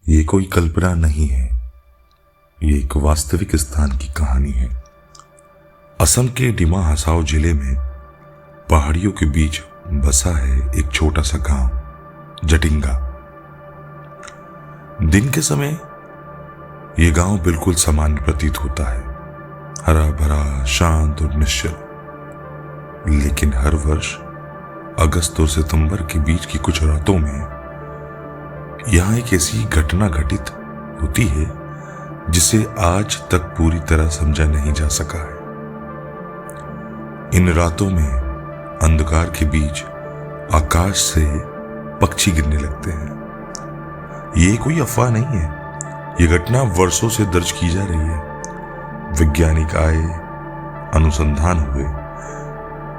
ये कोई कल्पना नहीं है, ये एक वास्तविक स्थान की कहानी है। असम के डिमा हसाओ जिले में पहाड़ियों के बीच बसा है एक छोटा सा गांव जटिंगा। दिन के समय यह गांव बिल्कुल सामान्य प्रतीत होता है, हरा भरा, शांत और निश्चल। लेकिन हर वर्ष अगस्त और सितंबर के बीच की कुछ रातों में यहां एक ऐसी घटना घटित होती है जिसे आज तक पूरी तरह समझा नहीं जा सका है। इन रातों में अंधकार के बीच आकाश से पक्षी गिरने लगते हैं। ये कोई अफवाह नहीं है, यह घटना वर्षों से दर्ज की जा रही है। वैज्ञानिक आए, अनुसंधान हुए,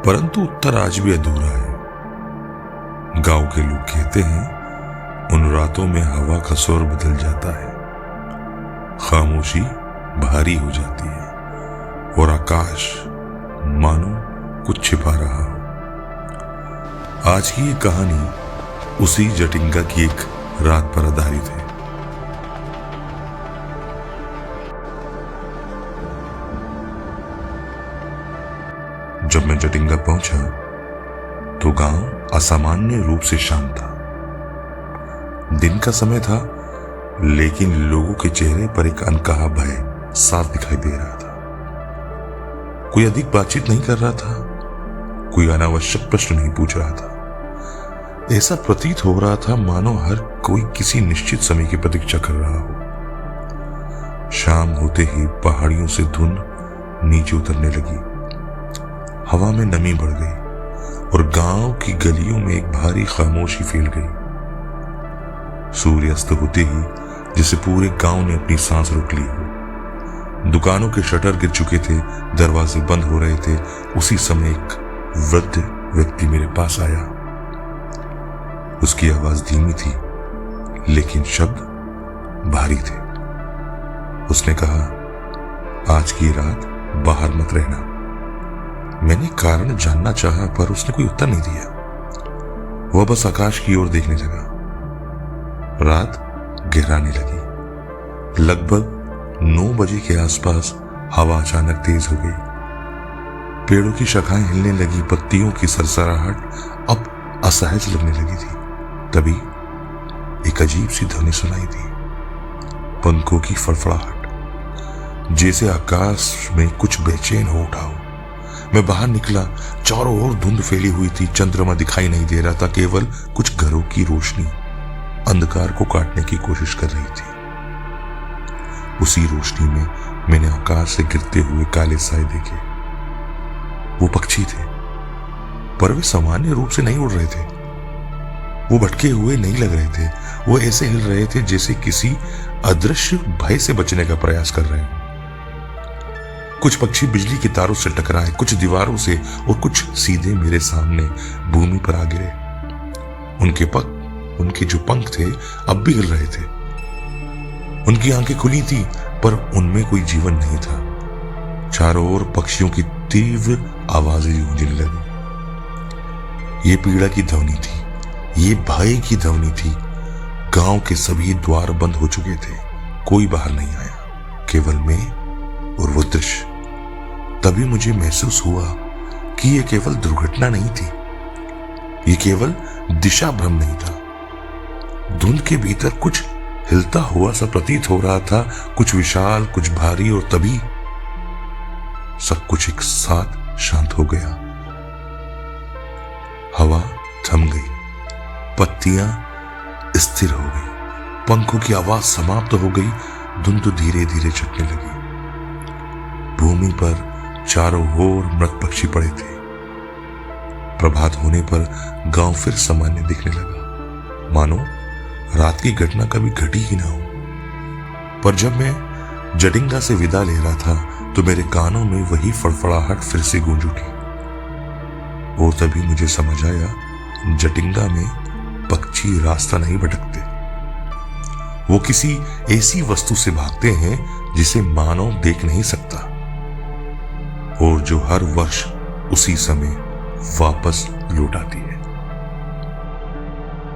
परंतु उत्तर आज भी अधूरा है। गांव के लोग कहते हैं उन रातों में हवा का स्वर बदल जाता है, खामोशी भारी हो जाती है और आकाश मानो कुछ छिपा रहा हो। आज की ये कहानी उसी जटिंगा की एक रात पर आधारित है। जब मैं जटिंगा पहुंचा तो गांव असामान्य रूप से शांत था। दिन का समय था, लेकिन लोगों के चेहरे पर एक अनकहा भय साफ दिखाई दे रहा था। कोई अधिक बातचीत नहीं कर रहा था, कोई अनावश्यक प्रश्न नहीं पूछ रहा था। ऐसा प्रतीत हो रहा था मानो हर कोई किसी निश्चित समय की प्रतीक्षा कर रहा हो। शाम होते ही पहाड़ियों से धुंध नीचे उतरने लगी, हवा में नमी बढ़ गई और गांव की गलियों में एक भारी खामोशी फैल गई। सूर्यास्त होते ही जैसे पूरे गांव ने अपनी सांस रोक ली हो। दुकानों के शटर गिर चुके थे, दरवाजे बंद हो रहे थे। उसी समय एक वृद्ध व्यक्ति मेरे पास आया। उसकी आवाज धीमी थी, लेकिन शब्द भारी थे। उसने कहा, आज की रात बाहर मत रहना। मैंने कारण जानना चाहा, पर उसने कोई उत्तर नहीं दिया। वह बस आकाश की ओर देखने लगा। रात गहराने लगी। लगभग 9 बजे के आसपास हवा अचानक तेज हो गई। पेड़ों की शाखाएं हिलने लगी, पत्तियों की सरसराहट अब असहज लगने लगी थी। तभी एक अजीब सी ध्वनि सुनाई दी, पंखों की फड़फड़ाहट, जैसे आकाश में कुछ बेचैन हो उठा हो। मैं बाहर निकला, चारों ओर धुंध फैली हुई थी, चंद्रमा दिखाई नहीं दे रहा था, केवल कुछ घरों की रोशनी अंधकार को काटने की कोशिश कर रही थी। उसी रोशनी में मैंने आकाश से गिरते हुए काले साए देखे। वो पक्षी थे, पर वे सामान्य रूप से नहीं उड़ रहे थे। वो भटके हुए नहीं लग रहे थे, वो ऐसे हिल रहे थे जैसे किसी अदृश्य भय से बचने का प्रयास कर रहे हो। कुछ पक्षी बिजली के तारों से टकराए, कुछ दीवारों से, और कुछ सीधे मेरे सामने भूमि पर आ गिरे। उनके जो पंख थे अब भी हिल रहे थे। उनकी आंखें खुली थी, पर उनमें कोई जीवन नहीं था। चारों ओर पक्षियों की तीव्र आवाजें गूंजने लगी। ये पीड़ा की ध्वनि थी, ये भय की ध्वनि थी। गांव के सभी द्वार बंद हो चुके थे, कोई बाहर नहीं आया, केवल मैं और वो दृश्य। तभी मुझे महसूस हुआ कि यह केवल दुर्घटना नहीं थी, यह केवल दिशा भ्रम नहीं था। धुंध के भीतर कुछ हिलता हुआ सा प्रतीत हो रहा था, कुछ विशाल, कुछ भारी, और तभी सब कुछ एक साथ शांत हो गया। हवा थम गई, पत्तियां स्थिर हो गई, पंखों की आवाज समाप्त हो गई, धुंध धीरे धीरे छटने लगी। भूमि पर चारों ओर मृत पक्षी पड़े थे। प्रभात होने पर गांव फिर सामान्य दिखने लगा, मानो रात की घटना कभी घटी ही ना हो। पर जब मैं जटिंगा से विदा ले रहा था तो मेरे कानों में वही फड़फड़ाहट फिर से गूंज उठी, और तभी मुझे समझ आया, जटिंगा में पक्षी रास्ता नहीं भटकते, वो किसी ऐसी वस्तु से भागते हैं जिसे मानव देख नहीं सकता, और जो हर वर्ष उसी समय वापस लौट आती है।